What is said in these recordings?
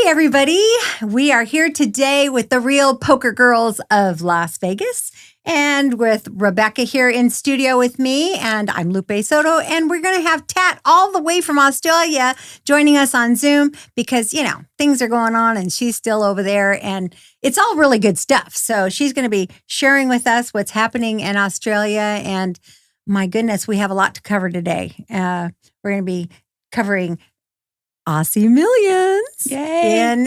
everybody. We are here today with the real poker girls of Las Vegas and with Rebbecca here in studio with me. And I'm Lupe Soto. And we're going to have Tat all the way from Australia joining us on Zoom because, you know, things are going on and she's still over there and it's all really good stuff. So she's going to be sharing with us what's happening in Australia. And my goodness, we have a lot to cover today. We're going to be covering Aussie Millions in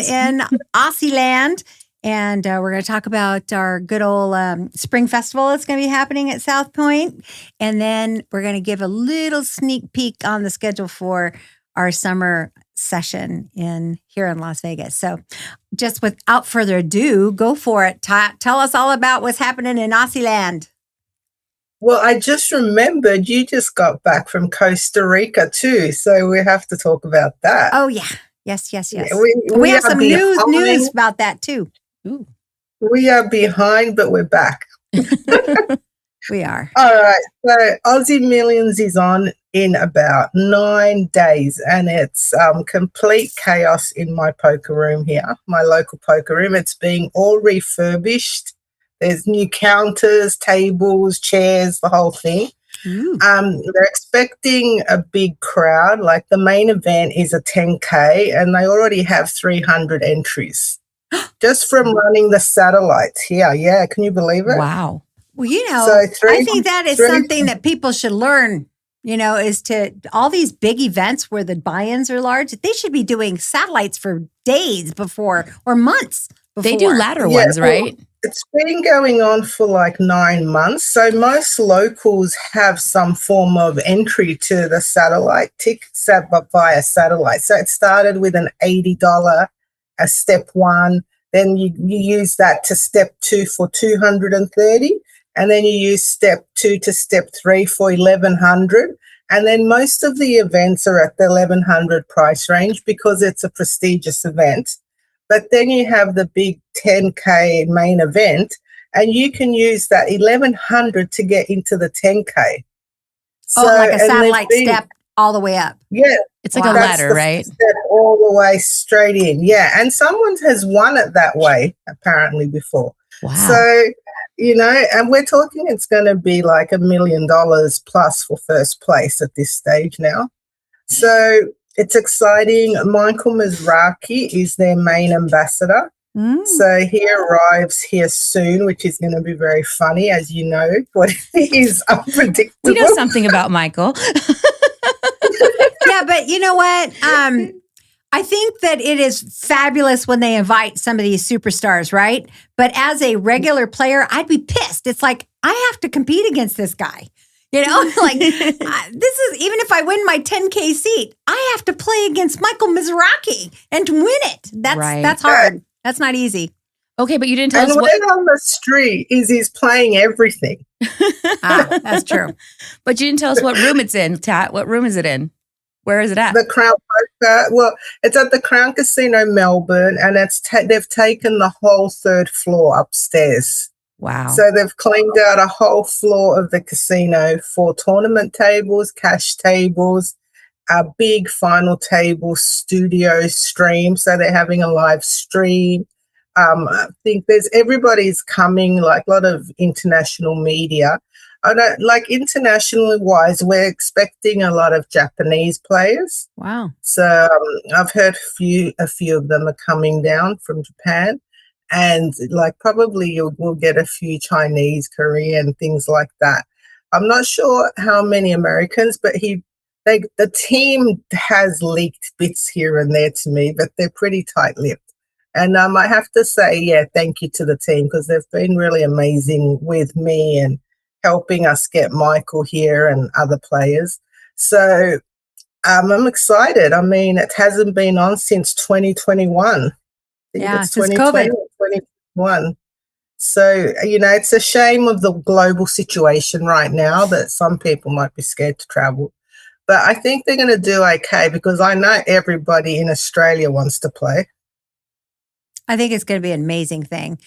Aussie land. And we're going to talk about our good old spring festival that's going to be happening at South Point. And then we're going to give a little sneak peek on the schedule for our summer session here in Las Vegas. So just without further ado, go for it. Tell us all about what's happening in Aussie land. Well, I just remembered you just got back from Costa Rica too, so we have to talk about that. Oh, yeah. Yes. Yeah, we have some news about that too. Ooh. We are behind, but we're back. We are. All right. So Aussie Millions is on in about 9 days, and it's complete chaos in my poker room here, my local poker room. It's being all refurbished. There's new counters, tables, chairs, the whole thing. They're expecting a big crowd. Like the main event is a 10K, and they already have 300 entries just from running the satellites here. Yeah, can you believe it? Wow. Well, you know, I think that is something that people should learn, you know, is to all these big events where the buy-ins are large, they should be doing satellites for days before or months before. They do ladder ones, right? It's been going on for like 9 months. So most locals have some form of entry to the satellite tickets via satellite. So it started with an $80 a step one. Then you use that to step two for $230. And then you use step 2 to step 3 for $1,100. And then most of the events are at the $1,100 price range because it's a prestigious event. But then you have the big 10K main event, and you can use that $1,100 to get into the 10K. So, like a satellite step all the way up. Yeah. It's like a ladder, right? Step all the way straight in. Yeah. And someone has won it that way, apparently, before. Wow. So, you know, and we're talking it's going to be like $1 million plus for first place at this stage now. So it's exciting. Michael Mizrachi is their main ambassador. So he arrives here soon, which is going to be very funny, as you know, what is unpredictable. We know something about Michael. Yeah, but you know what? I think that it is fabulous when they invite some of these superstars, right? But as a regular player, I'd be pissed. It's like, I have to compete against this guy. You know, like this is, even if I win my 10K seat, I have to play against Michael Mizrachi and win it. That's hard. That's not easy. Okay, but you didn't tell us what on the street he's playing everything. That's true. But you didn't tell us what room it's in, Tat. What room is it in? Where is it at? The Crown Poker. Well, it's at the Crown Casino, Melbourne, and they've taken the whole 3rd floor upstairs. Wow. So they've cleaned out a whole floor of the casino for tournament tables, cash tables, a big final table studio stream. So they're having a live stream. I think everybody's coming, like a lot of international media. I don't like internationally wise, we're expecting a lot of Japanese players. Wow. So I've heard a few of them are coming down from Japan. And like probably we'll get a few Chinese, Korean, things like that. I'm not sure how many Americans, but the team has leaked bits here and there to me, but they're pretty tight-lipped. And I have to say, yeah, thank you to the team because they've been really amazing with me and helping us get Michael here and other players. So I'm excited. I mean, it hasn't been on since 2021. Yeah, since COVID. 2021. So, you know, it's a shame of the global situation right now that some people might be scared to travel. But I think they're going to do okay because I know everybody in Australia wants to play. I think it's going to be an amazing thing.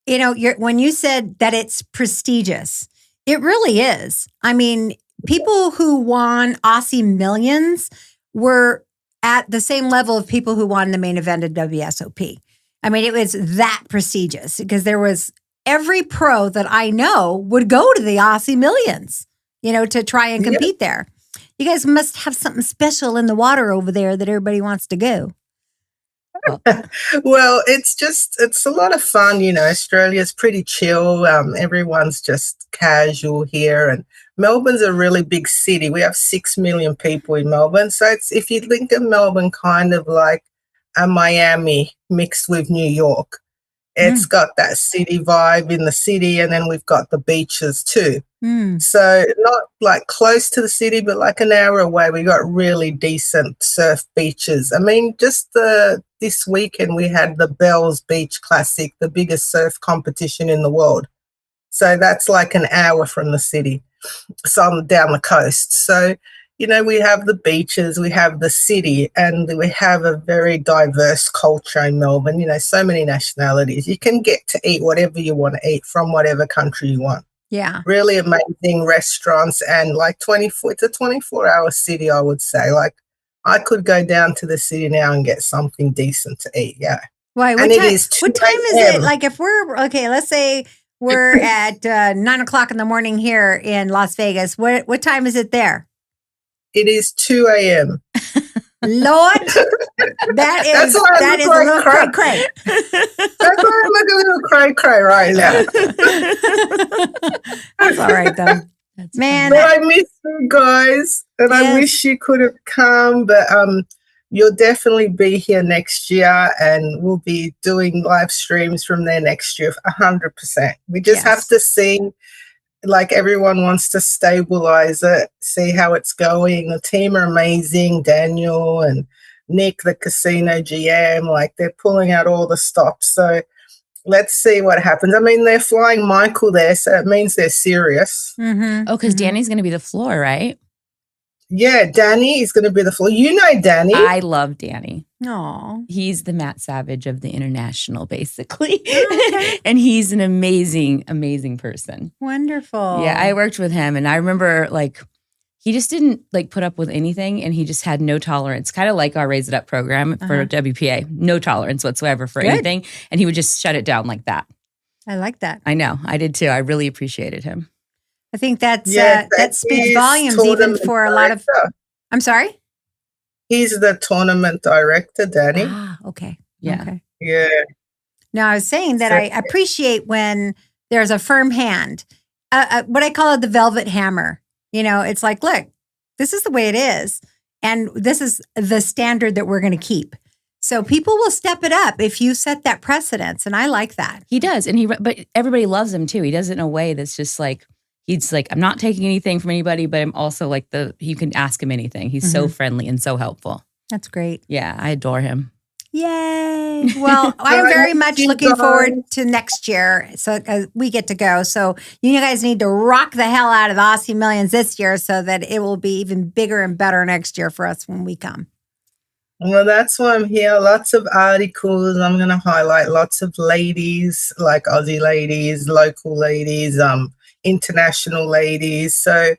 You know, when you said that it's prestigious, it really is. I mean, people who won Aussie Millions were at the same level of people who won the main event at WSOP. I mean, it was that prestigious because there was every pro that I know would go to the Aussie Millions, to try and compete there. You guys must have something special in the water over there that everybody wants to go. Well, it's a lot of fun. Australia's pretty chill. Everyone's just casual here. And Melbourne's a really big city. We have 6 million people in Melbourne. So if you think of Melbourne kind of like a Miami mixed with New York, it's got that city vibe in the city. And then we've got the beaches too. So not like close to the city, but like an hour away, we got really decent surf beaches. I mean, just this weekend we had the Bells Beach Classic, the biggest surf competition in the world. So that's like an hour from the city, some down the coast. So, we have the beaches, we have the city, and we have a very diverse culture in Melbourne. So many nationalities. You can get to eat whatever you want to eat from whatever country you want. Yeah. Really amazing restaurants and like it's a 24-hour city, I would say. Like I could go down to the city now and get something decent to eat. Yeah. Why? What time is it? Like if let's say we're at 9:00 in the morning here in Las Vegas. What time is it there? It is 2 a.m. Lord, that is a little cray-cray. That's why I look a little cray-cray right now. That's all right, though. Man. But I miss you guys, and I wish you could have come, but you'll definitely be here next year, and we'll be doing live streams from there next year, 100%. We just have to see. Like everyone wants to stabilize it, see how it's going. The team are amazing. Daniel and Nick, the casino GM, like they're pulling out all the stops. So let's see what happens. I mean, they're flying Michael there, so it means they're serious. Mm-hmm. Oh, because Danny's going to be the floor, right? Yeah, Danny is going to be the floor. You know Danny. I love Danny. Aw. He's the Matt Savage of the international, basically. Okay. And he's an amazing, amazing person. Wonderful. Yeah, I worked with him, and I remember, he just didn't, put up with anything, and he just had no tolerance, kind of like our Raise It Up program for WPA. No tolerance whatsoever for anything, and he would just shut it down like that. I like that. I know. I did, too. I really appreciated him. I think that speaks volumes even for a lot of... I'm sorry? He's the tournament director, Danny. Ah, okay. Yeah. Okay. Yeah. Now, I was saying that I appreciate when there's a firm hand, what I call it the velvet hammer. It's like, look, this is the way it is, and this is the standard that we're going to keep. So people will step it up if you set that precedence, and I like that. He does, but everybody loves him, too. He does it in a way that's just like, he's like, I'm not taking anything from anybody, but I'm also like you can ask him anything. He's so friendly and so helpful. That's great. Yeah, I adore him. Yay. Well, I'm very much looking forward to next year. So we get to go. So you guys need to rock the hell out of the Aussie Millions this year so that it will be even bigger and better next year for us when we come. Well, that's why I'm here. Lots of articles. I'm going to highlight lots of ladies, like Aussie ladies, local ladies, international ladies. So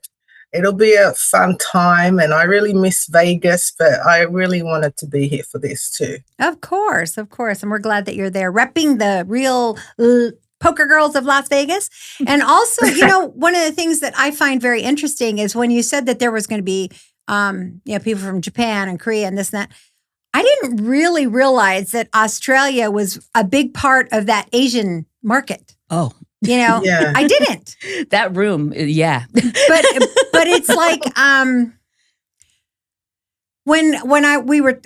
it'll be a fun time, and I really miss Vegas, but I really wanted to be here for this too. Of course. And we're glad that you're there repping the real poker girls of Las Vegas. And also, one of the things that I find very interesting is when you said that there was going to be people from Japan and Korea and this and that. I didn't really realize that Australia was a big part of that Asian market. Oh, I didn't. That room, yeah. But it's like when we were,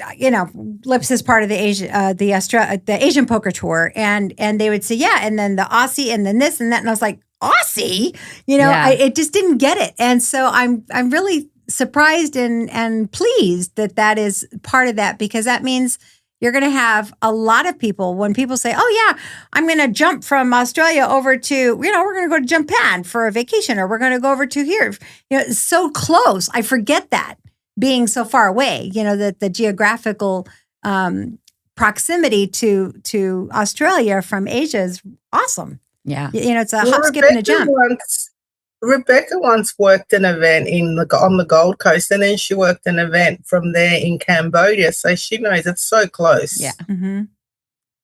Lips is part of the Asian poker tour, and they would say, yeah, and then the Aussie, and then this and that, and I was like, Aussie, it just didn't get it, and so I'm really surprised and pleased that is part of that, because that means you're going to have a lot of people when people say, oh, yeah, I'm going to jump from Australia over to, we're going to go to Japan for a vacation, or we're going to go over to here. It's so close. I forget that being so far away, that the geographical proximity to Australia from Asia is awesome. Yeah. It's a hop, skip, and a jump. Rebecca once worked an event on the Gold Coast, and then she worked an event from there in Cambodia. So she knows it's so close. Yeah. Mm-hmm.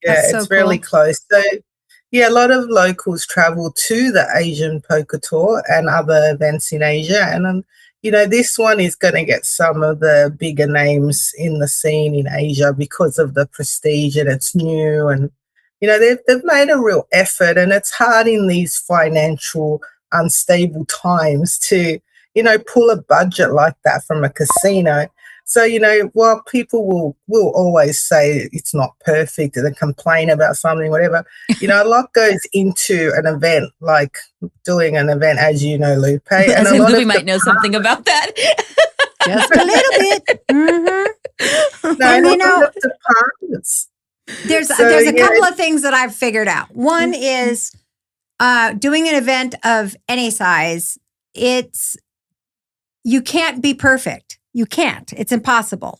Yeah, That's so it's really cool. close. So, yeah, a lot of locals travel to the Asian Poker Tour and other events in Asia. And, this one is going to get some of the bigger names in the scene in Asia because of the prestige, and it's new. And, they've made a real effort, and it's hard in these financial unstable times to, pull a budget like that from a casino. So, while people will always say it's not perfect and they complain about something, whatever, a lot goes into an event, like doing an event, as you know, Lupe. And a lot Lupe of might know something about that. Just a little bit. Mm-hmm. No, And, a lot of departments. There's So, a yeah. couple of things that I've figured out. One is doing an event of any size. You can't be perfect. You can't. It's impossible.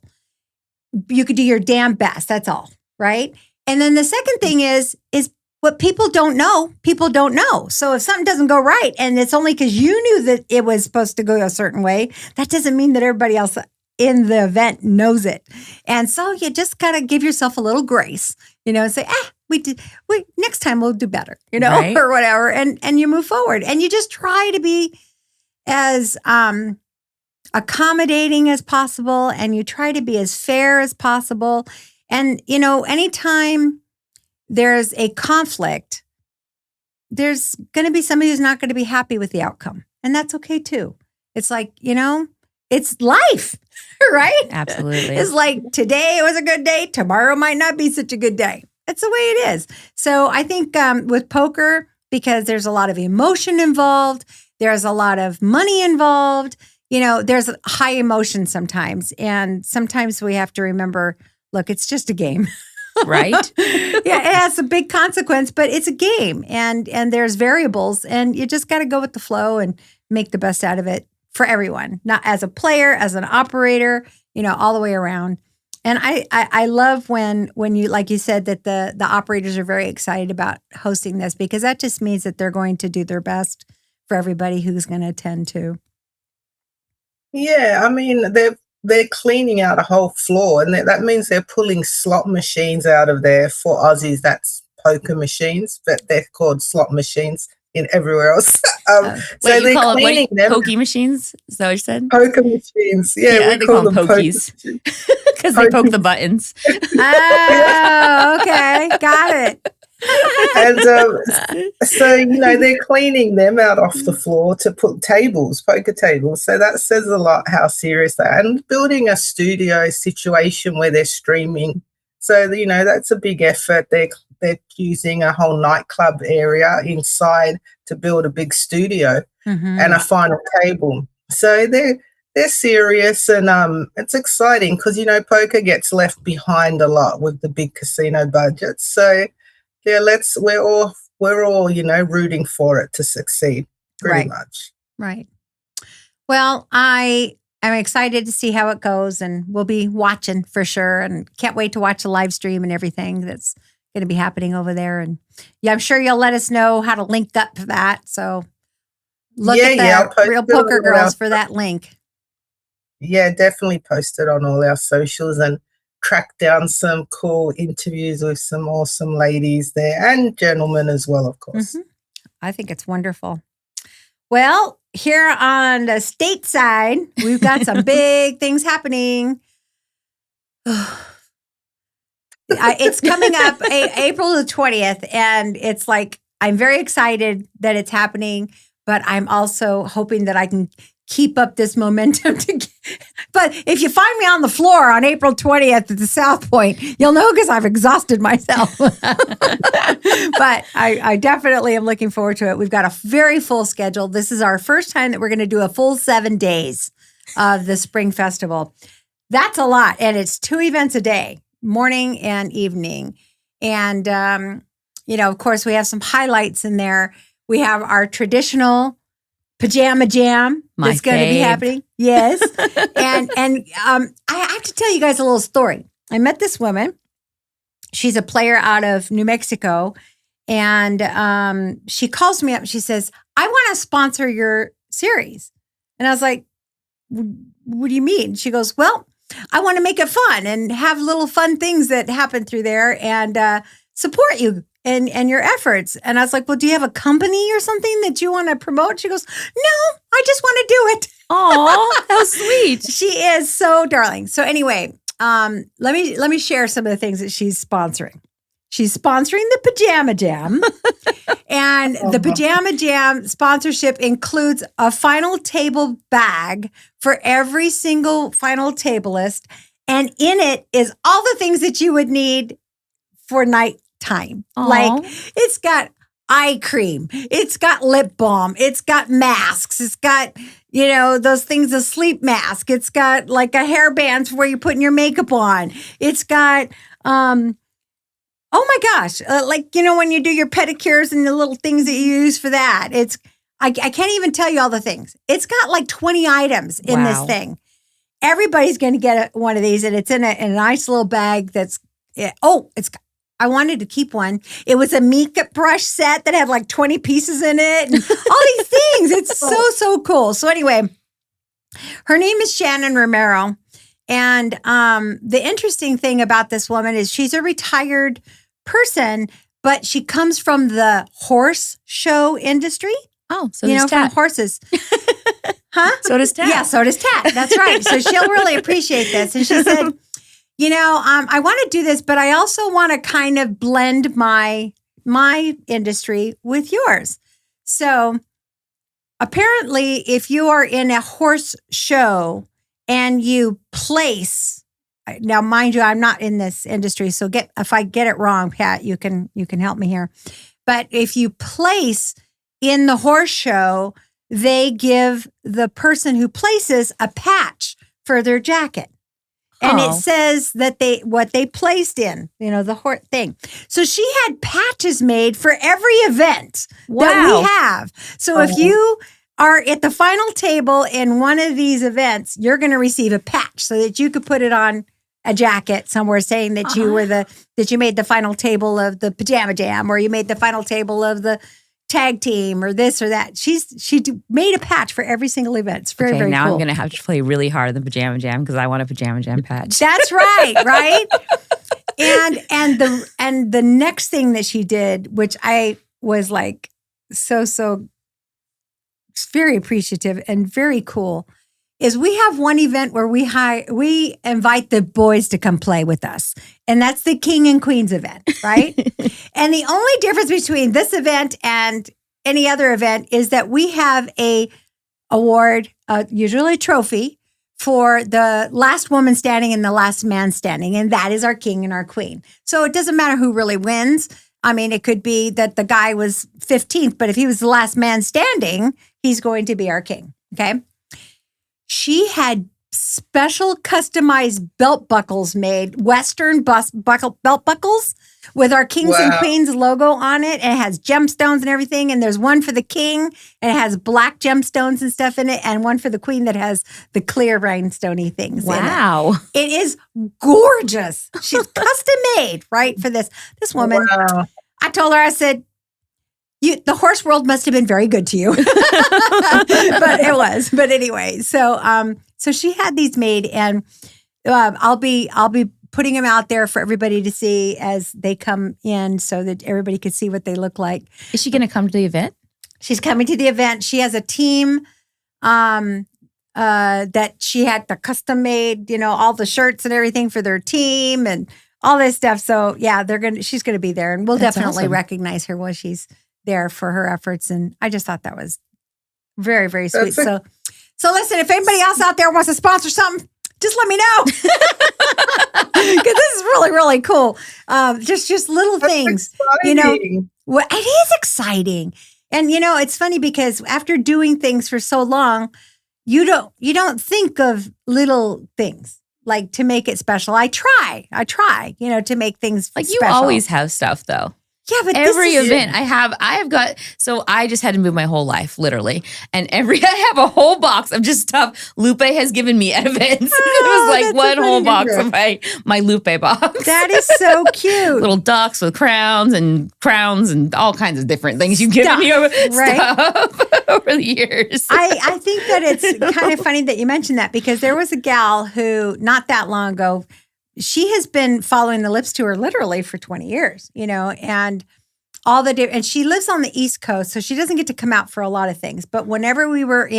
You could do your damn best. That's all, right? And then the second thing is what people don't know. People don't know. So if something doesn't go right, and it's only because you knew that it was supposed to go a certain way, that doesn't mean that everybody else in the event knows it. And so you just gotta give yourself a little grace, and say, we next time we'll do better, Right. or whatever, and you move forward, and you just try to be as accommodating as possible, and you try to be as fair as possible. And, anytime there's a conflict, there's going to be somebody who's not going to be happy with the outcome. And that's okay too. It's like, it's life, right? Absolutely. It's like today it was a good day. Tomorrow might not be such a good day. That's the way it is. So I think with poker, because there's a lot of emotion involved, there's a lot of money involved, there's high emotion sometimes. And sometimes we have to remember, look, it's just a game. Right? Yeah, it has a big consequence, but it's a game, and there's variables, and you just got to go with the flow and make the best out of it for everyone, not as a player, as an operator, all the way around. And I love when you, like you said, that the operators are very excited about hosting this, because that just means that they're going to do their best for everybody who's going to attend too. Yeah, I mean, they're cleaning out a whole floor, and that means they're pulling slot machines out of there. For Aussies, that's poker machines, but they're called slot machines in everywhere else. So Wait, you call cleaning them them. pokey machines? Is that what you said? Poker machines. Yeah, we they call them pokies because they poke the buttons. Oh, okay, got it. And so, they're cleaning them out off the floor to put poker tables. So that says a lot how serious they are. And building a studio situation where they're streaming. So, that's a big effort. They're using a whole nightclub area inside to build a big studio and a final table. So they're serious, and it's exciting because, poker gets left behind a lot with the big casino budgets. So, yeah, we're all rooting for it to succeed pretty much. Right. Well, I am excited to see how it goes, and we'll be watching for sure, and can't wait to watch the live stream and everything that's going to be happening over there. And yeah, I'm sure you'll let us know how to link up to that. So look at the Real Poker Girls for that link. Yeah, definitely post it on all our socials and track down some cool interviews with some awesome ladies there, and gentlemen as well, of course. I think it's wonderful. Well, here on the stateside, we've got some big things happening. It's coming up April the 20th, and it's like, I'm very excited that it's happening, but I'm also hoping that I can keep up this momentum. But if you find me on the floor on April 20th at the South Point, you'll know because I've exhausted myself. But I definitely am looking forward to it. We've got a very full schedule. This is our first time that we're going to do a full 7 days of the Spring Festival. That's a lot. And it's 2 events a day, morning and evening. And, of course, we have some highlights in there. We have our traditional Pajama Jam that's going to be happening. Yes. and I have to tell you guys a little story. I met this woman. She's a player out of New Mexico, And she calls me up and she says, I want to sponsor your series. And I was like, what do you mean? She goes, well, I want to make it fun and have little fun things that happen through there and support you and your efforts. And I was like, well, do you have a company or something that you want to promote? She goes, no, I just want to do it. Oh, how sweet. She is so darling. So anyway, let me share some of the things that she's sponsoring. She's sponsoring the Pajama Jam. And the Pajama Jam sponsorship includes a final table bag for every single final tableist. And in it is all the things that you would need for nighttime. Aww. Like it's got eye cream. It's got lip balm. It's got masks. It's got, those things, a sleep mask. It's got like a hairband for where you're putting your makeup on. It's got, oh my gosh, when you do your pedicures and the little things that you use for that. I can't even tell you all the things. It's got like 20 items in this thing. Everybody's going to get one of these, and it's in a nice little bag I wanted to keep one. It was a makeup brush set that had like 20 pieces in it and all these things. It's so cool. So anyway, her name is Shannon Romero. And the interesting thing about this woman is she's a retired person, but she comes from the horse show industry. Oh, so does Tat. From horses. Huh? So does Tat. Yeah, so does Tat. That's right. So she'll really appreciate this. And she said, I want to do this, but I also want to kind of blend my industry with yours. So apparently, if you are in a horse show and you place, now mind you, I'm not in this industry, so if I get it wrong, Pat, you can help me here. But if you place in the horse show, they give the person who places a patch for their jacket. And it says that what they placed in, the horse thing. So she had patches made for every event that we have. So if you are at the final table in one of these events, you're going to receive a patch so that you could put it on a jacket somewhere saying that you were that you made the final table of the Pajama Jam, or you made the final table of the tag team, or this or that. She made a patch for every single event. It's very, very now cool. I'm going to have to play really hard in the Pajama Jam because I want a Pajama Jam patch. That's right, right? And the next thing that she did, which I was like so very appreciative and very cool, is we have one event where we invite the boys to come play with us. And that's the King and Queens event, right? And the only difference between this event and any other event is that we have a award, usually a trophy, for the last woman standing and the last man standing. And that is our king and our queen. So it doesn't matter who really wins. I mean, it could be that the guy was 15th, but if he was the last man standing, he's going to be our king, okay? She had special customized belt buckles made, Western belt buckles with our Kings and Queens logo on it. And it has gemstones and everything. And there's one for the king and it has black gemstones and stuff in it. And one for the queen that has the clear rhinestoney things in it. It is gorgeous. She's custom made, right, for this woman. Wow. I told her, I said, the horse world must have been very good to you. But it was. But anyway, so she had these made, and I'll be putting them out there for everybody to see as they come in so that everybody could see what they look like. Is she going to come to the event? She's coming to the event. She has a team that she had the custom made, all the shirts and everything for their team and all this stuff. So yeah, she's going to be there, and we'll definitely recognize her while she's there for her efforts. And I just thought that was very, very sweet. So listen, if anybody else out there wants to sponsor something, just let me know. Because this is really, really cool. Just little things, exciting. It is exciting. And, it's funny because after doing things for so long, you don't think of little things like to make it special. I try, to make things like special. You always have stuff though. Yeah, but every event I have got, so I just had to move my whole life, literally. And I have a whole box of just stuff Lupe has given me at events. It was like one whole box of my Lupe box. That is so cute. Little ducks with crowns and all kinds of different things you've given me over the years. I think that it's kind of funny that you mentioned that, because there was a gal who not that long ago, she has been following the Lips Tour literally for 20 years, and and she lives on the East Coast, so she doesn't get to come out for a lot of things. But whenever we were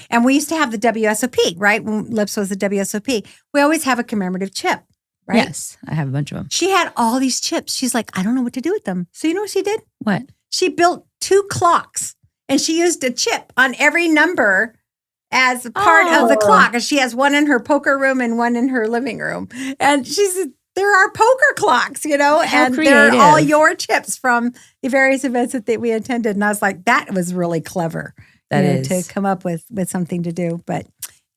and we used to have the WSOP, right? When Lips was the WSOP, we always have a commemorative chip, right? Yes, I have a bunch of them. She had all these chips. She's like, I don't know what to do with them. So you know what she did? What? She built 2 clocks, and she used a chip on every number as part of the clock. And she has one in her poker room and one in her living room. And she said, there are poker clocks, and they're all your chips from the various events that we attended. And I was like, that was really clever. That is. To come up with something to do. But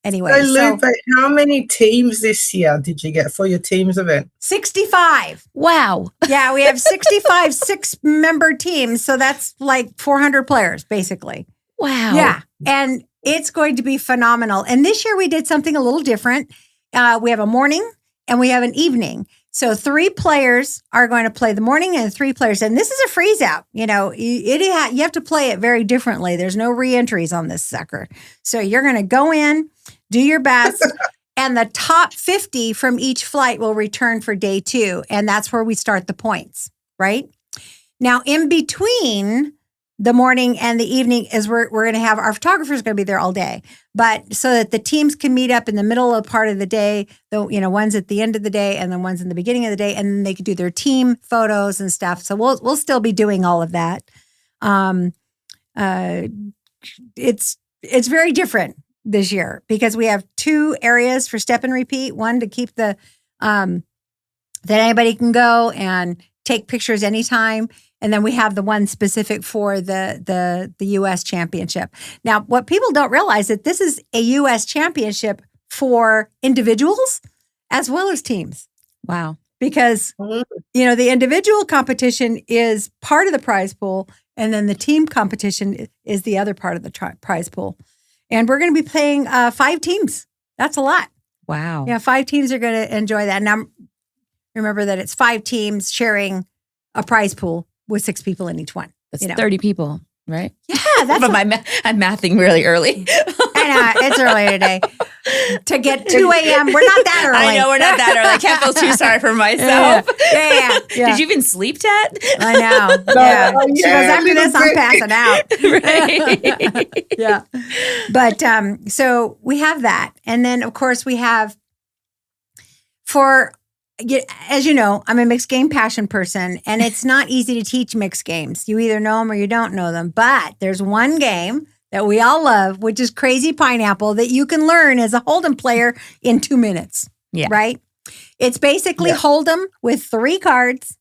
anyway. So, Lupe, how many teams this year did you get for your teams event? 65. Wow. Yeah, we have 65 6-member teams. So that's like 400 players, basically. Wow. Yeah. And it's going to be phenomenal. And this year we did something a little different. We have a morning and we have an evening. So 3 players are going to play the morning and 3 players. And this is a freeze out. You have to play it very differently. There's no re-entries on this sucker. So you're going to go in, do your best, and the top 50 from each flight will return for day 2. And that's where we start the points, right? Now, in between the morning and the evening is we're going to have our photographers going to be there all day, but so that the teams can meet up in the middle of part of the day, one's at the end of the day and then one's in the beginning of the day, and then they can do their team photos and stuff. So we'll still be doing all of that. It's very different this year because we have 2 areas for step and repeat. One to keep that anybody can go and take pictures anytime. And then we have the one specific for the U.S. championship. Now, what people don't realize that this is a U.S. championship for individuals as well as teams. Wow. Because, the individual competition is part of the prize pool, and then the team competition is the other part of the prize pool. And we're going to be playing 5 teams. That's a lot. Wow. Yeah, 5 teams are going to enjoy that. Now, remember that it's 5 teams sharing a prize pool with 6 people in each one. That's 30 people, right? Yeah, that's. But I'm mathing really early. I know, it's early today. To get 2 a.m., we're not that early. I know, we're not that early. I can't feel too sorry for myself. Yeah. Did you even sleep, Tat? I know. Yeah. She goes, after this, I'm passing out. Right. Yeah. But so we have that. And then, of course, we have as you know, I'm a mixed game passion person, and it's not easy to teach mixed games. You either know them or you don't know them. But there's one game that we all love, which is Crazy Pineapple, that you can learn as a Hold'em player in 2 minutes. Yeah. Right? It's basically Hold'em with 3 cards,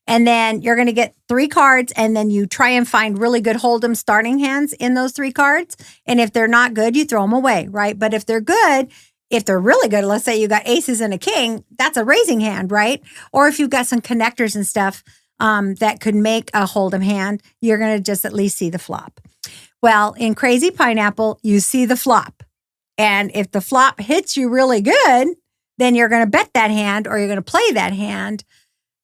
and then you're going to get 3 cards, and then you try and find really good Hold'em starting hands in those 3 cards. And if they're not good, you throw them away, right? But if they're good, if they're really good, let's say you got aces and a king, that's a raising hand, right? Or if you've got some connectors and stuff that could make a Hold'em hand, you're going to just at least see the flop. Well, in Crazy Pineapple, you see the flop. And if the flop hits you really good, then you're going to bet that hand or you're going to play that hand.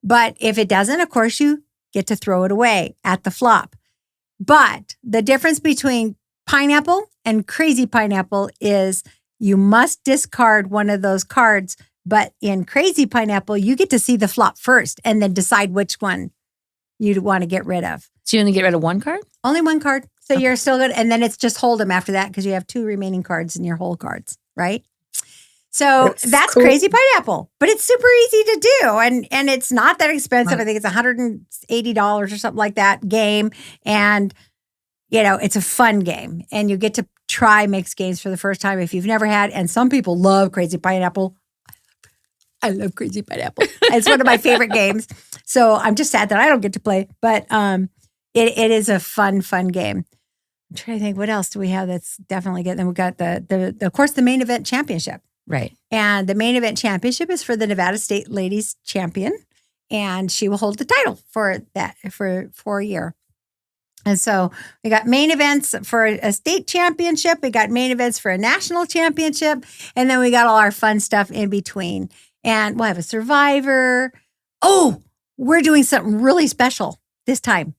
But if it doesn't, of course, you get to throw it away at the flop. But the difference between Pineapple and Crazy Pineapple is you must discard one of those cards. But in Crazy Pineapple, you get to see the flop first and then decide which one you'd want to get rid of. So you only get rid of 1 card? Only 1 card. So you're still good. And then it's just Hold'em after that because you have 2 remaining cards in your whole cards, right? So that's cool. Crazy Pineapple. But it's super easy to do. And it's not that expensive. I think it's $180 or something like that game. And, it's a fun game. And you get to try mixed games for the first time if you've never had. And some people love Crazy Pineapple. I love Crazy Pineapple. It's one of my favorite games. So I'm just sad that I don't get to play. But it is a fun game. I'm trying to think, what else do we have that's definitely good? Then we've got of course, the main event championship. Right. And the main event championship is for the Nevada State Ladies Champion. and she will hold the title for a year. And so we got main events for a state championship. We got main events for a national championship. And then we got all our fun stuff in between. And we'll have a survivor. Oh, we're doing something really special this time.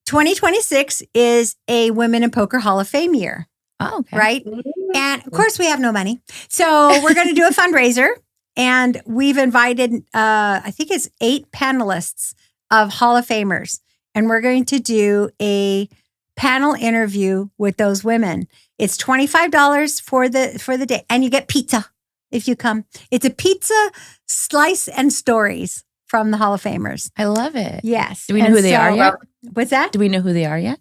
2026 is a Women in Poker Hall of Fame year. Oh, okay. Right? And of course, we have no money. So we're going to do a fundraiser. And we've invited, I think it's 8 panelists of Hall of Famers. And we're going to do a panel interview with those women. It's $25 for the day. And you get pizza if you come. It's a pizza, slice, and stories from the Hall of Famers. I love it. Yes. Do we know who they are yet? What's that? Do we know who they are yet?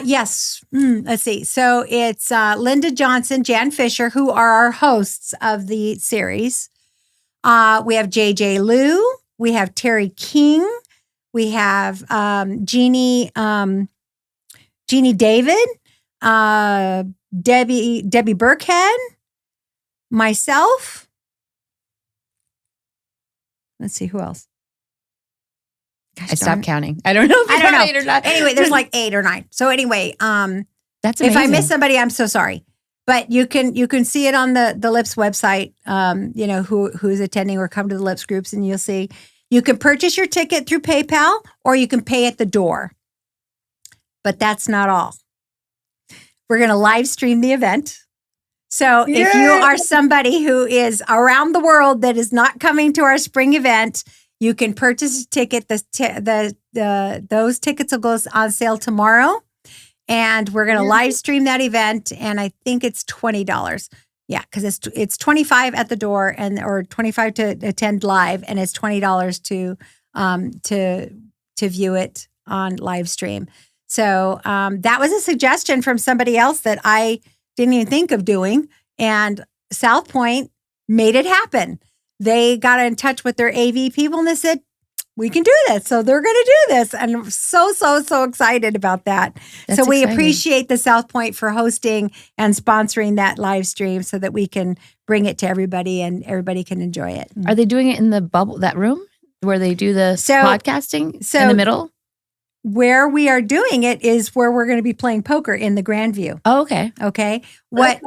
Yes. Let's see. So it's Linda Johnson, Jan Fisher, who are our hosts of the series. We have JJ Liu. We have Terry King. We have Jeannie David, Debbie Burkhead, myself. Let's see who else. Gosh, I stopped counting. I don't know if I don't know. 8 or not. Anyway, there's like 8 or 9. So anyway, that's amazing. If I miss somebody, I'm so sorry. But you can see it on the Lips website. Who's attending, or come to the Lips groups, and you'll see. You can purchase your ticket through PayPal, or you can pay at the door. But that's not all. We're going to live stream the event. So if you are somebody who is around the world that is not coming to our spring event, you can purchase a ticket. Those tickets will go on sale tomorrow. And we're going to live stream that event. And I think it's $20. Yeah, because it's $25 at the door, or $25 to attend live, and it's $20 to view it on live stream. So that was a suggestion from somebody else that I didn't even think of doing, and South Point made it happen. They got in touch with their AV people and they said, we can do this. So they're going to do this. And I'm so excited about that. That's so we exciting. appreciate the South Point for hosting and sponsoring that live stream so that we can bring it to everybody and everybody can enjoy it. Are they doing it in the bubble, that room where they do the podcasting in the middle? Where we are doing it is where we're going to be playing poker in the Grandview. Oh, okay. Okay. What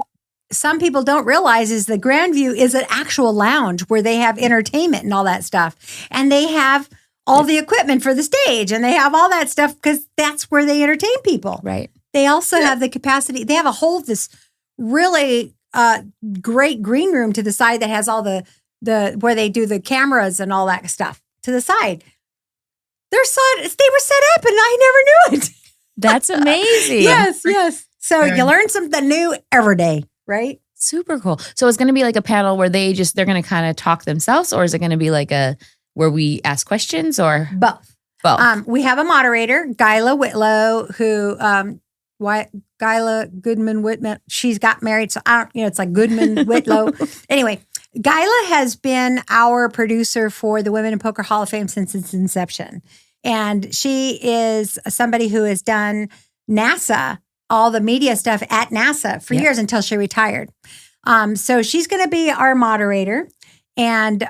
some people don't realize is the Grandview is an actual lounge where they have entertainment and all that stuff. And they have all the equipment for the stage and they have all that stuff because that's where they entertain people. Right. They also have the capacity. They have a whole this really great green room to the side that has all the where they do the cameras and all that stuff to the side. They were set up and I never knew it. That's amazing. Yes. So you learn something new every day. Right? Super cool. So it's going to be like a panel where they're going to kind of talk themselves, or is it going to be like where we ask questions, or both? We have a moderator, Gyla Whitlow, who Gyla Goodman Whitman. She's got married, so it's like Goodman Whitlow. Anyway, Gyla has been our producer for the Women in Poker Hall of Fame since its inception, and she is somebody who has done NASA. All the media stuff at NASA for years until she retired. So she's going to be our moderator, and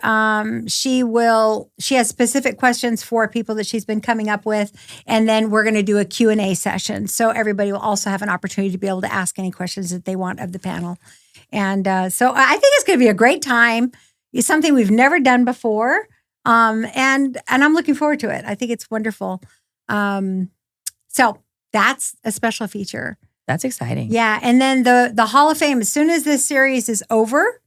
she has specific questions for people that she's been coming up with, and then we're going to do a Q&A session. So everybody will also have an opportunity to be able to ask any questions that they want of the panel. And so I think it's going to be a great time. It's something we've never done before, and I'm looking forward to it. I think it's wonderful. So that's a special feature. That's exciting. Yeah. And then the Hall of Fame, as soon as this series is over,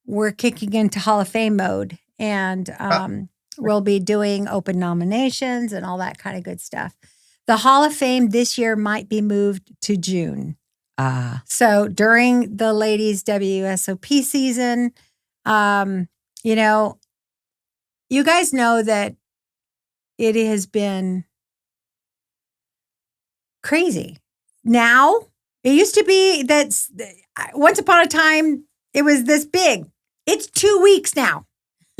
we're kicking into Hall of Fame mode. And we'll be doing open nominations and all that kind of good stuff. The Hall of Fame this year might be moved to June. So during the ladies' WSOP season, you guys know that it has been crazy. Now, it used to be that once upon a time, it was this big. It's 2 weeks now.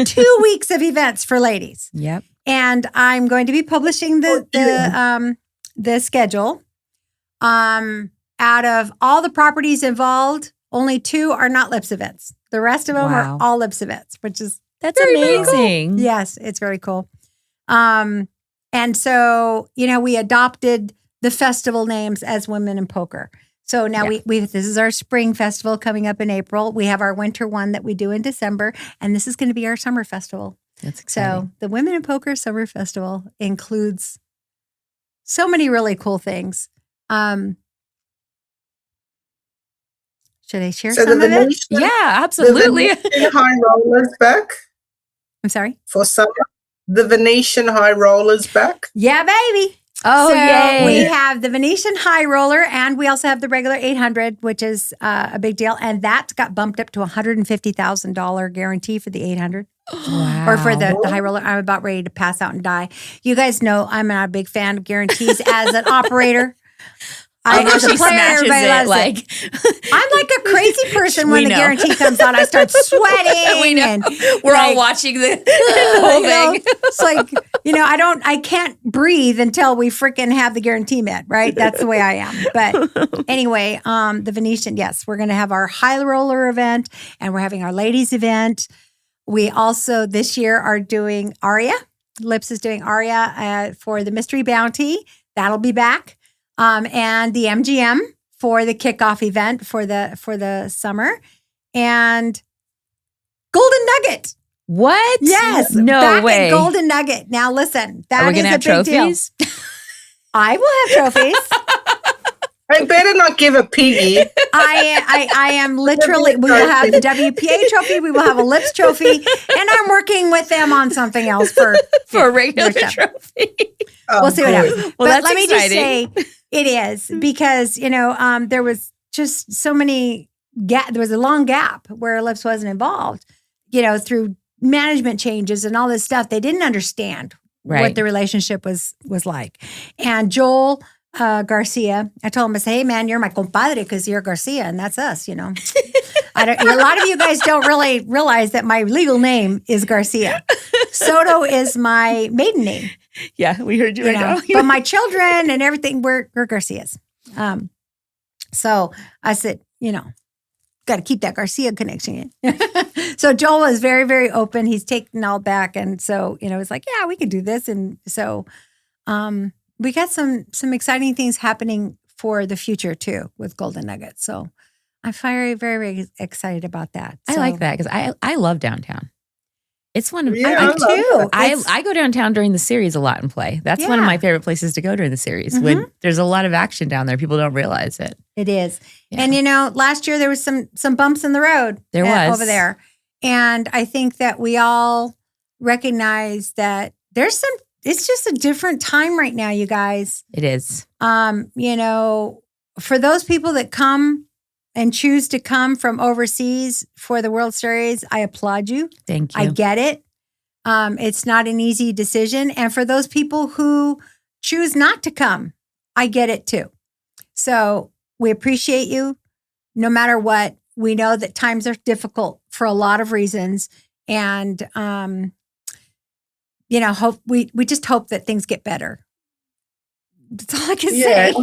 2 weeks of events for ladies. Yep. And I'm going to be publishing the schedule. Out of all the properties involved, only 2 are not Lips events. The rest of them are all Lips events, which is That's amazing. Yes, it's very cool. And so, we adopted the festival names as Women in Poker. So now we this is our spring festival coming up in April. We have our winter one that we do in December, and this is going to be our summer festival. That's exciting. So the Women in Poker Summer Festival includes so many really cool things. Should I share some of it? Yeah, absolutely. The Venetian High Rollers back. I'm sorry? For summer. The Venetian High Rollers back. Yeah, baby. Oh, so yay. We have the Venetian High Roller, and we also have the regular 800, which is a big deal. And that got bumped up to $150,000 guarantee for the 800. Wow. Or for the high roller. I'm about ready to pass out and die. You guys know I'm not a big fan of guarantees as an operator. As a player, everybody loves it. I'm like a crazy person when the guarantee comes on. I start sweating. We know. And we're all watching the whole thing. It's like, I can't breathe until we freaking have the guarantee met, right? That's the way I am. But anyway, the Venetian, yes, we're going to have our high roller event and we're having our ladies event. We also this year are doing Aria. Lips is doing Aria for the Mystery Bounty. That'll be back. And the MGM for the kickoff event for the summer, and Golden Nugget. What? Yes, no back way. At Golden Nugget. Now listen, that Are we is gonna a have big trophies? deal. I will have trophies. I better not give a piggy. I am literally. We will have the WPA trophy. We will have a Lips trophy, and I'm working with them on something else for a regular trophy. We'll see what happens. Well, but that's let me just exciting. say, it is because there was just so many there was a long gap where Lips wasn't involved. Through management changes and all this stuff, they didn't understand what the relationship was like. And Joel Garcia, I told him, I said, hey man, you're my compadre because you're Garcia and that's us, a lot of you guys don't really realize that my legal name is Garcia. Soto is my maiden name. Yeah, we heard you right now. But my children and everything, we're Garcias. So I said, got to keep that Garcia connection in. So Joel was very, very open. He's taken all back. And so, it's like, yeah, we could do this. And so we got some exciting things happening for the future too with Golden Nugget. So I'm very, very excited about that. I like that because I love downtown. It's one of I too. I go downtown during the series a lot and play. That's one of my favorite places to go during the series. When there's a lot of action down there, people don't realize it. It is. Yeah. And last year there was some bumps in the road. There was over there. And I think that we all recognize that it's just a different time right now, you guys. It is. For those people that come and choose to come from overseas for the World Series, I applaud you. Thank you. I get it. It's not an easy decision. And for those people who choose not to come, I get it too. So we appreciate you no matter what. We know that times are difficult for a lot of reasons. And, we just hope that things get better. That's all I can say.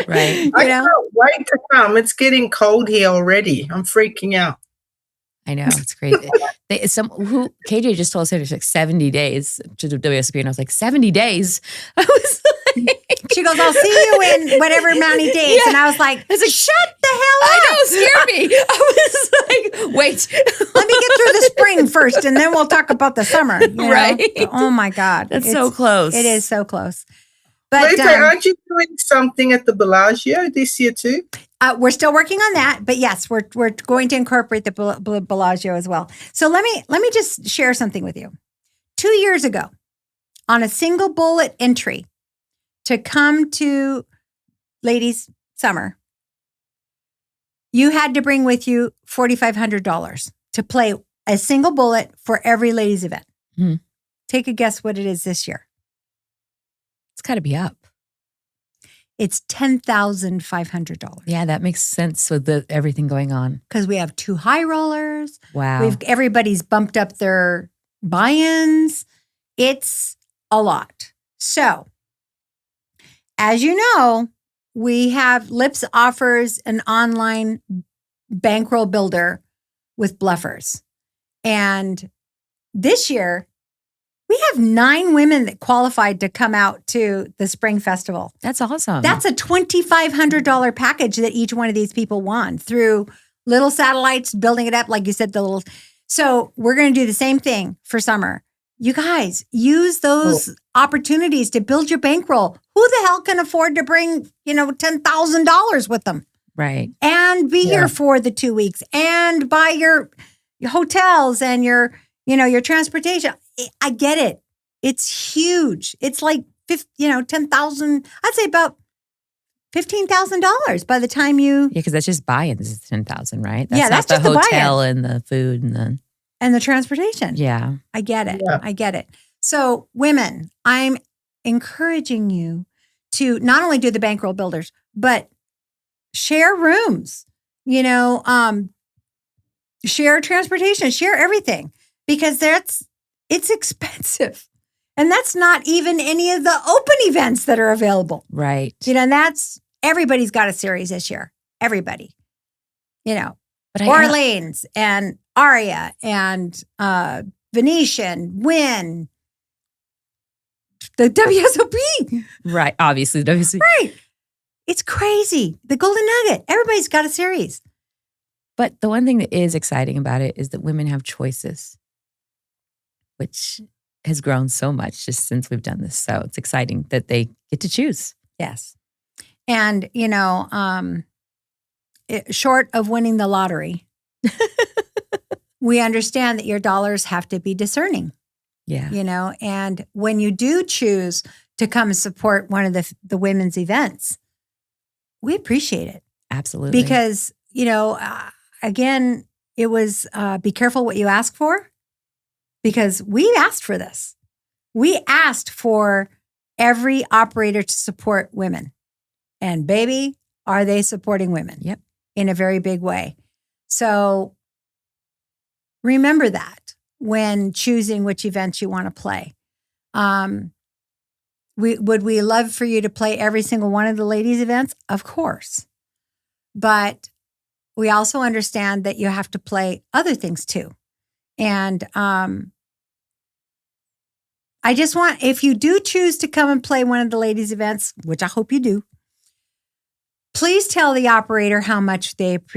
Right. I can't wait to come. It's getting cold here already. I'm freaking out. I know. It's crazy. KJ just told us it was like 70 days to the WSOP, and I was like, 70 days? I was like... She goes, I'll see you in whatever many days. Yeah. And I was like, shut the hell up. I know, it scared me. I was like, wait. Let me get through the spring first, and then we'll talk about the summer. Right. Oh, my God. That's so close. It is so close. But Lupe, aren't you doing something at the Bellagio this year too? We're still working on that, but yes, we're going to incorporate the Bellagio as well. So let me just share something with you. 2 years ago, on a single bullet entry to come to Ladies Summer, you had to bring with you $4,500 to play a single bullet for every ladies event. Mm-hmm. Take a guess what it is this year. It's got to be up. It's $10,500. Yeah, that makes sense with everything going on. Because we have 2 high rollers. Wow. Everybody's bumped up their buy-ins. It's a lot. So, as you know, we have Lips offers an online bankroll builder with bluffers. And this year, we have 9 women that qualified to come out to the Spring Festival. That's awesome. That's a $2,500 package that each one of these people won through little satellites, building it up, like you said, So we're going to do the same thing for summer. You guys, use those opportunities to build your bankroll. Who the hell can afford to bring, $10,000 with them? Right. And be here for the 2 weeks and buy your hotels and your transportation. I get it. It's huge. It's like, 10,000, I'd say about $15,000 by the time you. Yeah, because that's just buy-ins. It's 10,000, right? That's not just the the hotel buy-in. and the food And the transportation. Yeah. I get it. Yeah. I get it. So women, I'm encouraging you to not only do the bankroll builders, but share rooms, share transportation, share everything, because it's expensive. And that's not even any of the open events that are available. Right. And everybody's got a series this year. Everybody, But Orleans and Aria and Venetian, Wynn, the WSOP. Right. Obviously, WC. Right. It's crazy. The Golden Nugget. Everybody's got a series. But the one thing that is exciting about it is that women have choices, which has grown so much just since we've done this. So it's exciting that they get to choose. Yes. And, short of winning the lottery, we understand that your dollars have to be discerning. Yeah. And when you do choose to come and support one of the women's events, we appreciate it. Absolutely. Because, again, it was be careful what you ask for, because we asked for this. We asked for every operator to support women. And baby, are they supporting women? Yep. In a very big way. So remember that when choosing which events you want to play. Would we love for you to play every single one of the ladies' events? Of course. But we also understand that you have to play other things too. And I just want, if you do choose to come and play one of the ladies' events, which I hope you do, please tell the operator how much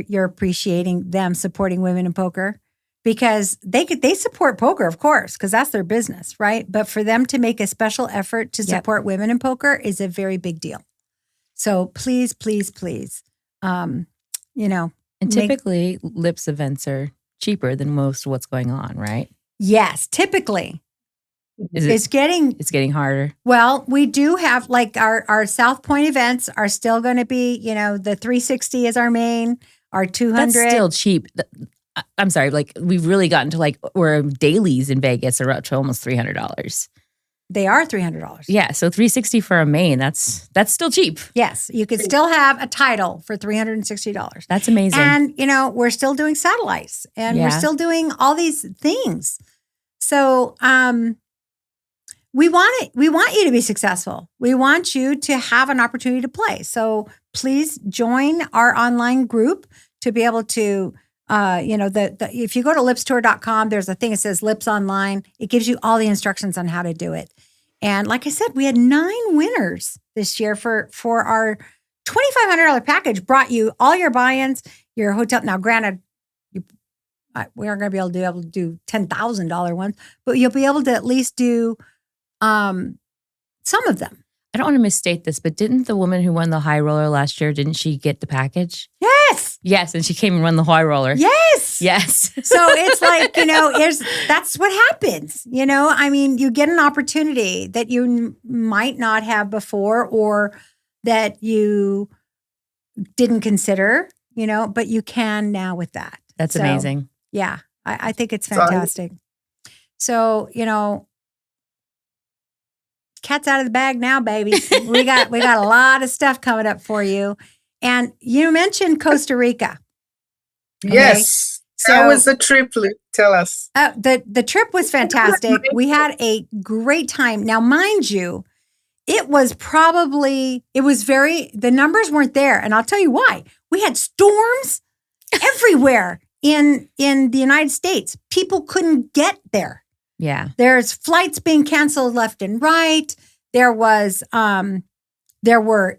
you're appreciating them supporting women in poker, because they support poker, of course, because that's their business, right? But for them to make a special effort to support women in poker is a very big deal. So please, please, please, And typically, Lips events are cheaper than most of what's going on, right? Yes, typically. It's getting harder. Well, we do have like our South Point events are still going to be, the 360 is our main, our 200. That's still cheap. I'm sorry, like we've really gotten to where dailies in Vegas are up to almost $300. They are $300. Yeah, so $360 for a main, that's still cheap. Yes, you could still have a title for $360. That's amazing. And, we're still doing satellites and we're still doing all these things. So, we want you to be successful. We want you to have an opportunity to play. So please join our online group to be able to, if you go to lipstour.com, there's a thing that says Lips Online. It gives you all the instructions on how to do it. And like I said, we had 9 winners this year for our $2,500 package. Brought you all your buy-ins, your hotel. Now, granted, we aren't going to be able to do $10,000 ones, but you'll be able to at least do some of them. I don't want to misstate this, but didn't the woman who won the high roller last year, didn't she get the package? Yes. Yes, and she came and won the high roller. Yes. Yes. So it's like, that's what happens. You get an opportunity that you might not have before or that you didn't consider, but you can now with that. That's amazing. Yeah, I think it's fantastic. So, cat's out of the bag now, baby. We got a lot of stuff coming up for you. And you mentioned Costa Rica. Okay? Yes. So, how was the trip? Tell us. The trip was fantastic. We had a great time. Now, mind you, the numbers weren't there. And I'll tell you why. We had storms everywhere in the United States. People couldn't get there. Yeah. There's flights being canceled left and right. There were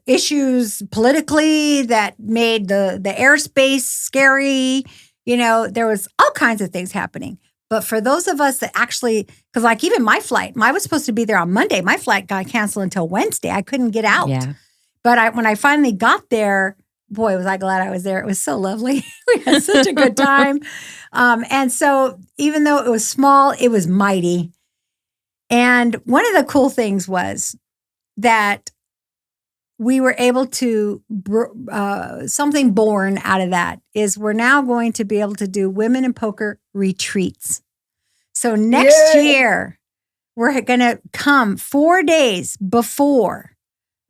issues politically that made the airspace scary. There was all kinds of things happening. But for those of us that actually, because like even my flight, I was supposed to be there on Monday. My flight got canceled until Wednesday. I couldn't get out. Yeah. But when I finally got there, boy, was I glad I was there. It was so lovely. We had such a good time. And so even though it was small, it was mighty. And one of the cool things was that we were able to, something born out of that is we're now going to be able to do women in poker retreats. So next year, we're going to come 4 days before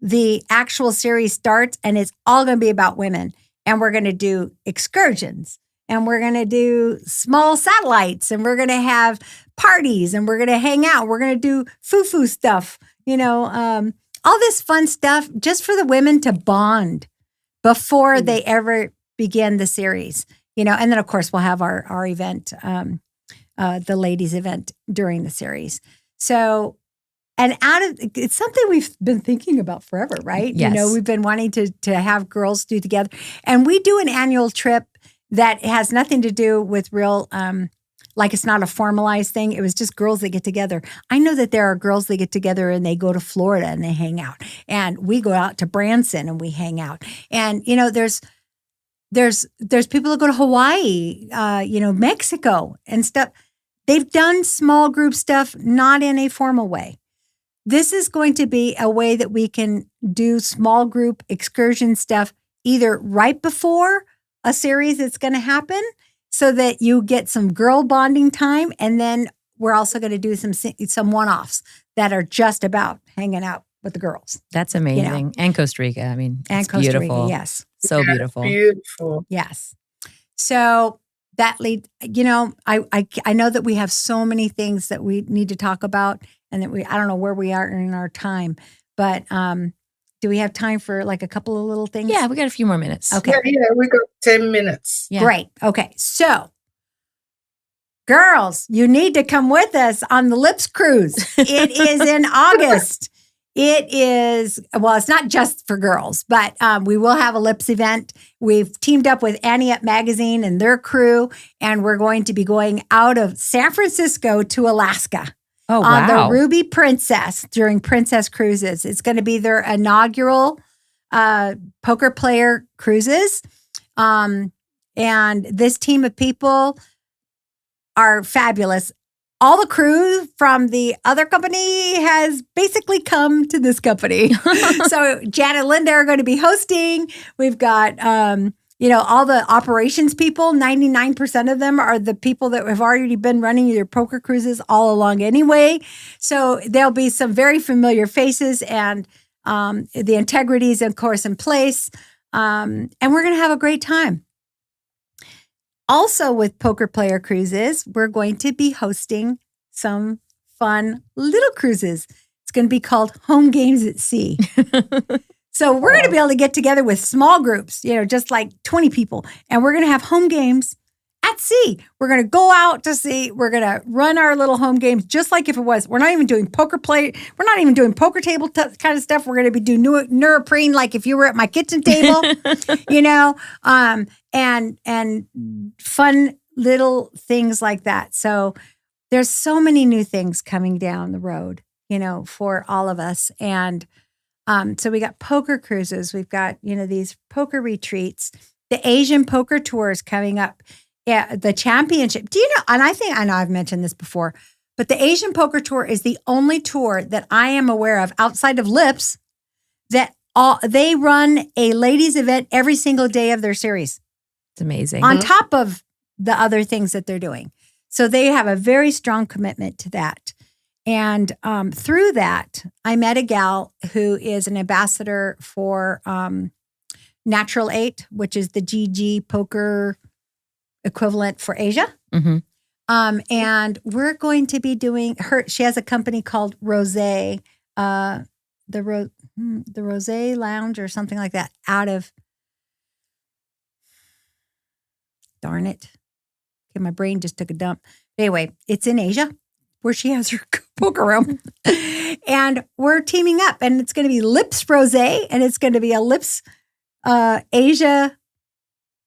the actual series starts, and it's all going to be about women. And we're going to do excursions, and we're going to do small satellites, and we're going to have parties, and we're going to hang out. We're going to do foo-foo stuff, all this fun stuff just for the women to bond before they ever begin the series, and then of course we'll have our event, the ladies event during the series. So, and it's something we've been thinking about forever, right? Yes. We've been wanting to have girls do together, and we do an annual trip that has nothing to do with real, like it's not a formalized thing. It was just girls that get together. I know that there are girls that get together and they go to Florida and they hang out, and we go out to Branson and we hang out. And there's people that go to Hawaii, Mexico and stuff. They've done small group stuff, not in a formal way. This is going to be a way that we can do small group excursion stuff either right before a series that's going to happen, so that you get some girl bonding time. And then we're also going to do some one-offs that are just about hanging out with the girls. That's amazing. And Costa Rica. I mean, and it's Costa beautiful. Rica, yes. So beautiful. Beautiful. Yes. So that leads, I know that we have so many things that we need to talk about, and that I don't know where we are in our time, but do we have time for like a couple of little things? Yeah, we got a few more minutes. Okay. Yeah, we got 10 minutes. Yeah. Great. Okay. So, girls, you need to come with us on the Lips Cruise. It is in August. It is, well, it's not just for girls, but we will have a Lips event. We've teamed up with Annie Up Magazine and their crew, and we're going to be going out of San Francisco to Alaska. Oh, wow. On the Ruby Princess during Princess Cruises. It's going to be their inaugural poker player cruises. And this team of people are fabulous. All the crew from the other company has basically come to this company. So Jan and Linda are going to be hosting. We've got, all the operations people. 99% of them are the people that have already been running their poker cruises all along anyway. So there'll be some very familiar faces, and the integrity is, of course, in place. And we're going to have a great time. Also with Poker Player Cruises, we're going to be hosting some fun little cruises. It's going to be called Home Games at Sea. So we're going to be able to get together with small groups, just like 20 people, and we're going to have home games at sea. We're going to go out to sea. We're going to run our little home games just like if it was. We're not even doing poker play. We're not even doing poker table kind of stuff. We're going to be doing neoprene like if you were at my kitchen table, and fun little things like that. So there's so many new things coming down the road, for all of us. And so we got poker cruises. We've got, these poker retreats, the Asian poker tour is coming up. Yeah, the championship. Do you know? And I know I've mentioned this before, but the Asian poker tour is the only tour that I am aware of outside of Lips that they run a ladies event every single day of their series. It's amazing. On top of the other things that they're doing. So they have a very strong commitment to that. And through that, I met a gal who is an ambassador for Natural 8, which is the GG poker equivalent for Asia. Mm-hmm. And we're going to be doing she has a company called Rosé, the Rosé Lounge or something like that out of, darn it. Okay, my brain just took a dump. Anyway, it's in Asia. where she has her poker room. And we're teaming up, and it's going to be Lips Rosé, and it's going to be a Lips Asia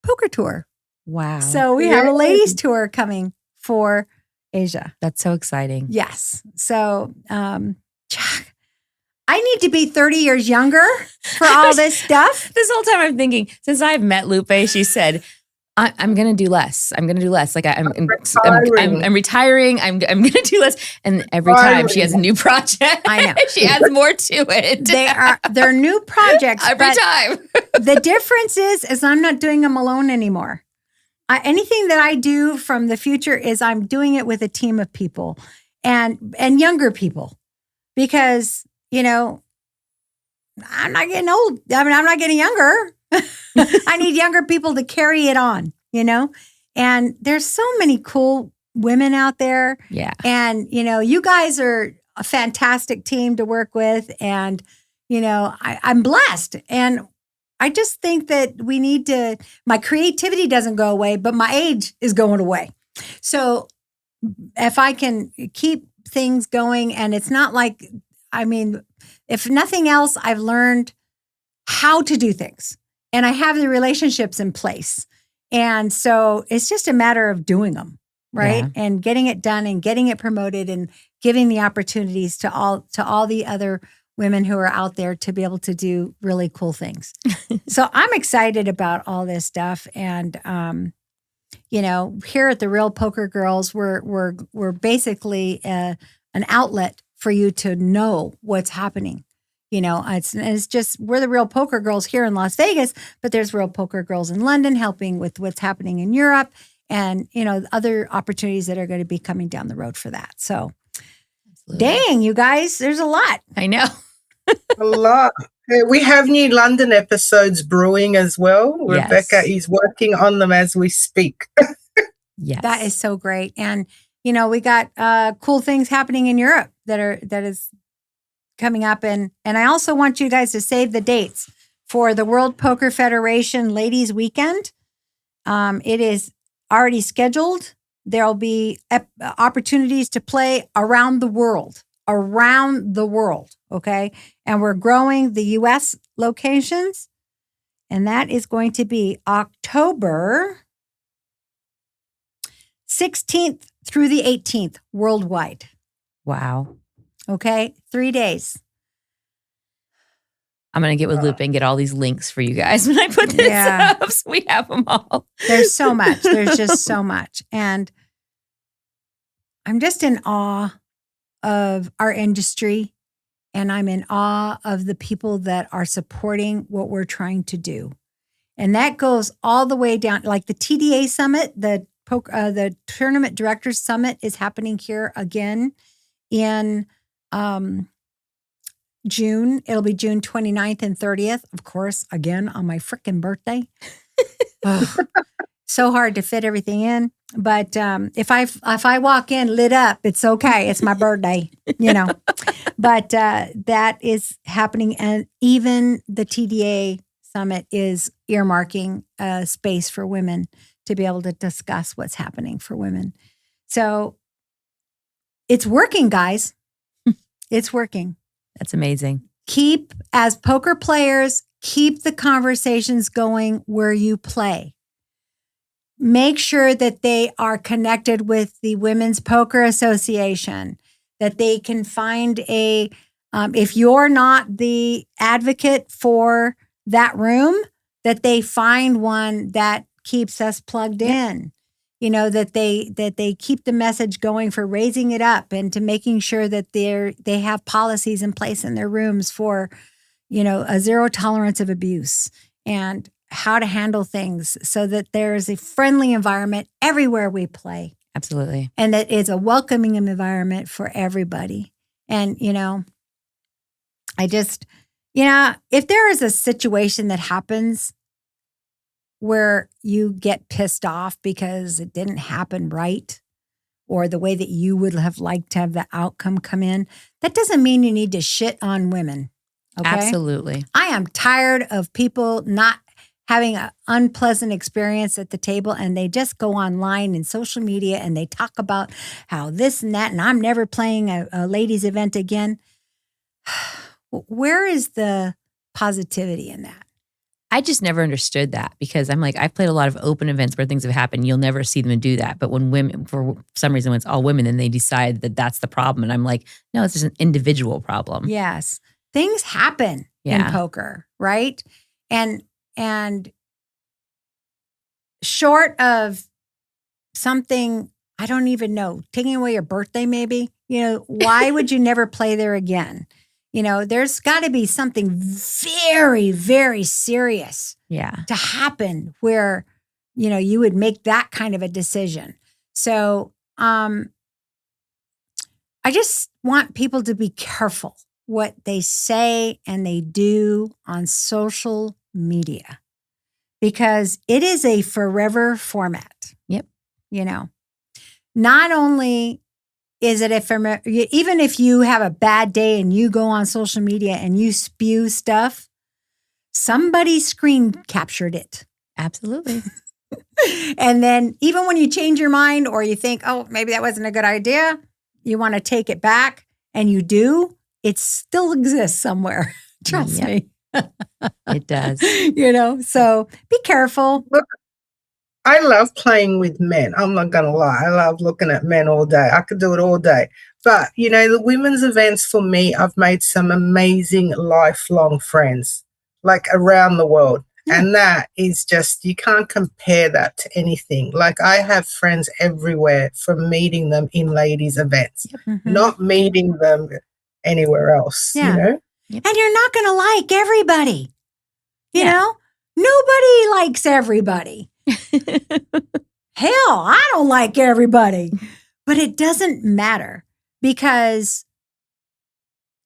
poker tour. Wow. So we have a ladies tour coming for Asia. That's so exciting. Yes. So I need to be 30 years younger for all this stuff. This whole time I'm thinking, since I've met Lupe, she said, I'm going to do less. I'm going to do less. Like I'm retiring. I'm going to do less. And every time she has a new project, I know she adds more to it. They're new projects every time. The difference is I'm not doing them alone anymore. Anything that I do from the future is I'm doing it with a team of people and younger people, because, you know, I'm not getting old. I mean, I'm not getting younger. I need younger people to carry it on, you know? And there's so many cool women out there. Yeah. And, you know, you guys are a fantastic team to work with. And, you know, I'm blessed. And I just think that we need to, my creativity doesn't go away, but my age is going away. So if I can keep things going, and it's not like, I mean, if nothing else, I've learned how to do things. And I have the relationships in place. And so it's just a matter of doing them, right? Yeah. And getting it done and getting it promoted and giving the opportunities to all the other women who are out there to be able to do really cool things. So I'm excited about all this stuff. And, you know, here at the Real Poker Girls, we're basically an outlet for you to know what's happening. You know, it's just, we're the Real Poker Girls here in Las Vegas, but there's Real Poker Girls in London helping with what's happening in Europe, and, you know, other opportunities that are going to be coming down the road for that. So, absolutely. Dang, you guys, there's a lot. I know. A lot. We have new London episodes brewing as well. Yes. Rebecca is working on them as we speak. Yes. That is so great. And, you know, we got cool things happening in Europe that is coming up. And I also want you guys to save the dates for the World Poker Federation Ladies Weekend. It is already scheduled. There'll be opportunities to play around the world. Okay. And we're growing the U.S. locations. And that is going to be October 16th through the 18th worldwide. Wow. Okay. 3 days. I'm going to get with Lupe and get all these links for you guys when I put this up, so we have them all. There's so much. There's just so much. And I'm just in awe of our industry. And I'm in awe of the people that are supporting what we're trying to do. And that goes all the way down, like the TDA Summit, the Tournament Directors Summit is happening here again in June. It'll be June 29th and 30th, of course, again on my freaking birthday. So hard to fit everything in. But if I walk in lit up, it's okay. It's my birthday, you know. But that is happening. And even the TDA Summit is earmarking a space for women to be able to discuss what's happening for women. So it's working, guys. It's working. That's amazing. As poker players, keep the conversations going where you play. Make sure that they are connected with the Women's Poker Association, that they can find if you're not the advocate for that room, that they find one that keeps us plugged in. You know, that they keep the message going for raising it up and to making sure that they have policies in place in their rooms for, you know, a zero tolerance of abuse and how to handle things so that there is a friendly environment everywhere we play. Absolutely. And that is a welcoming environment for everybody. And, you know, if there is a situation that happens where you get pissed off because it didn't happen right, or the way that you would have liked to have the outcome come in, that doesn't mean you need to shit on women. Okay? Absolutely. I am tired of people not having an unpleasant experience at the table and they just go online and social media and they talk about how this and that, and I'm never playing a ladies event again. Where is the positivity in that? I just never understood that because I'm like, I've played a lot of open events where things have happened. You'll never see them do that. But when women, for some reason, when it's all women, then they decide that that's the problem. And I'm like, no, it's just an individual problem. Yes. Things happen in poker, right? And short of something, I don't even know, taking away your birthday maybe, why would you never play there again? There's got to be something very, very serious to happen where, you would make that kind of a decision. So I just want people to be careful what they say and they do on social media because it is a forever format. Yep. Not only is it even if you have a bad day and you go on social media and you spew stuff, somebody's screen captured it. Absolutely. And then even when you change your mind or you think, oh, maybe that wasn't a good idea, you want to take it back and you do, it still exists somewhere. Trust me. It does. So be careful. Look, I love playing with men. I'm not going to lie. I love looking at men all day. I could do it all day. But, the women's events for me, I've made some amazing lifelong friends, like around the world. Yeah. And that is just, you can't compare that to anything. Like I have friends everywhere from meeting them in ladies' events, not meeting them anywhere else, And you're not going to like everybody. You know? Nobody likes everybody. Hell, I don't like everybody. But it doesn't matter because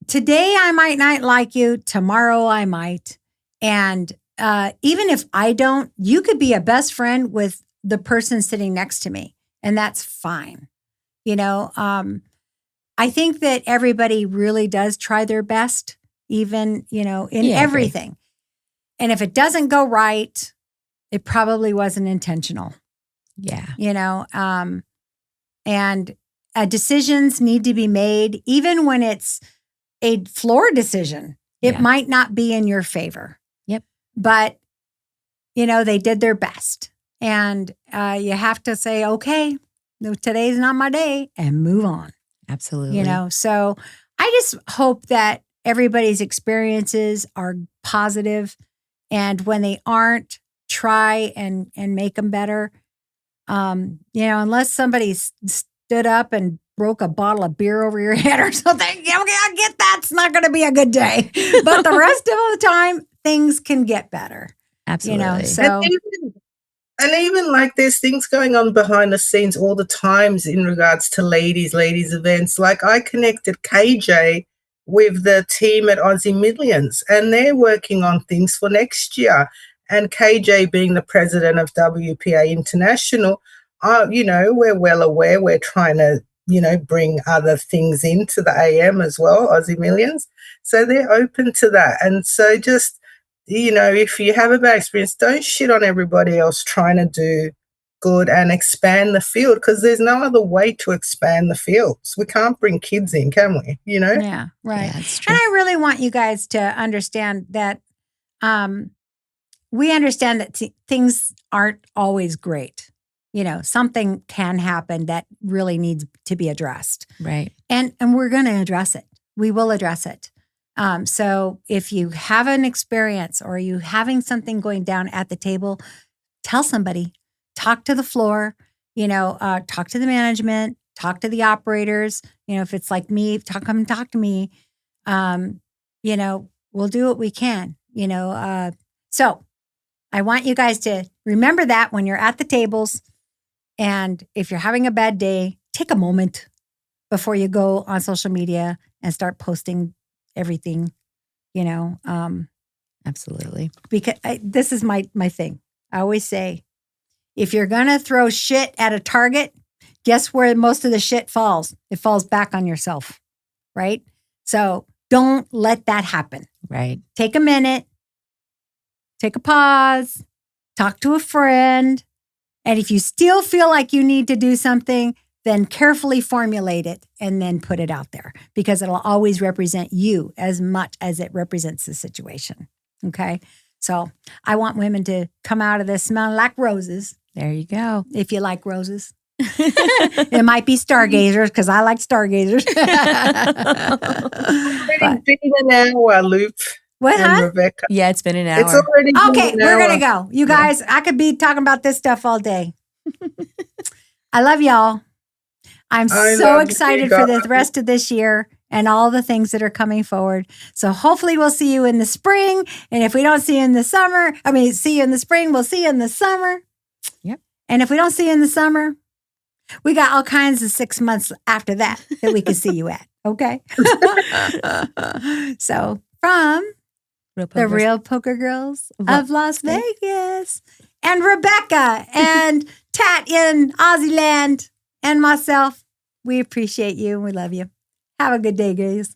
today I might not like you, tomorrow I might. And even if I don't, you could be a best friend with the person sitting next to me, and that's fine. I think that everybody really does try their best, even, in everything. And if it doesn't go right, it probably wasn't intentional. Yeah. And decisions need to be made, even when it's a floor decision. It might not be in your favor. Yep. But, they did their best. And you have to say, okay, today's not my day, and move on. Absolutely. So I just hope that everybody's experiences are positive. And when they aren't, try and make them better. Unless somebody stood up and broke a bottle of beer over your head or something, I get that's not going to be a good day. But the rest of the time, things can get better. Absolutely. So. And even like there's things going on behind the scenes all the times in regards to ladies events. Like I connected KJ with the team at Aussie Millions and they're working on things for next year. And KJ being the president of WPA International, we're well aware we're trying to, bring other things into the AM as well, Aussie Millions. So they're open to that. And so just, if you have a bad experience, don't shit on everybody else trying to do good and expand the field because there's no other way to expand the fields. We can't bring kids in, can we? Yeah, right. Yeah, that's true. And I really want you guys to understand that we understand that things aren't always great. Something can happen that really needs to be addressed. Right. And we're going to address it. We will address it. So if you have an experience or you having something going down at the table, tell somebody, talk to the floor, talk to the management, talk to the operators. If it's like me, come talk to me. We'll do what we can, So I want you guys to remember that when you're at the tables. And if you're having a bad day, take a moment before you go on social media and start posting everything, Absolutely. Because this is my thing. I always say, if you're going to throw shit at a target, guess where most of the shit falls? It falls back on yourself, right? So don't let that happen. Right. Take a minute, take a pause, talk to a friend. And if you still feel like you need to do something, then carefully formulate it and then put it out there, because it'll always represent you as much as it represents the situation. Okay. So I want women to come out of this smelling like roses. There you go. If you like roses. It might be stargazers, because I like stargazers. It's been an hour, Lupe. What, and huh? Rebecca. Yeah, it's been an hour. It's already been Okay, an we're hour. going to go. You guys, I could be talking about this stuff all day. I love y'all. I'm I so love excited you for the guys. rest of this year and all the things that are coming forward. So hopefully we'll see you in the spring. And if we don't see you in the summer, see you in the spring, we'll see you in the summer. Yep. And if we don't see you in the summer, we got all kinds of 6 months after that we can see you at. Okay. So from the Real Poker Girls of Las Vegas and Rebecca and Tat in Aussie land and myself, we appreciate you and we love you. Have a good day, guys.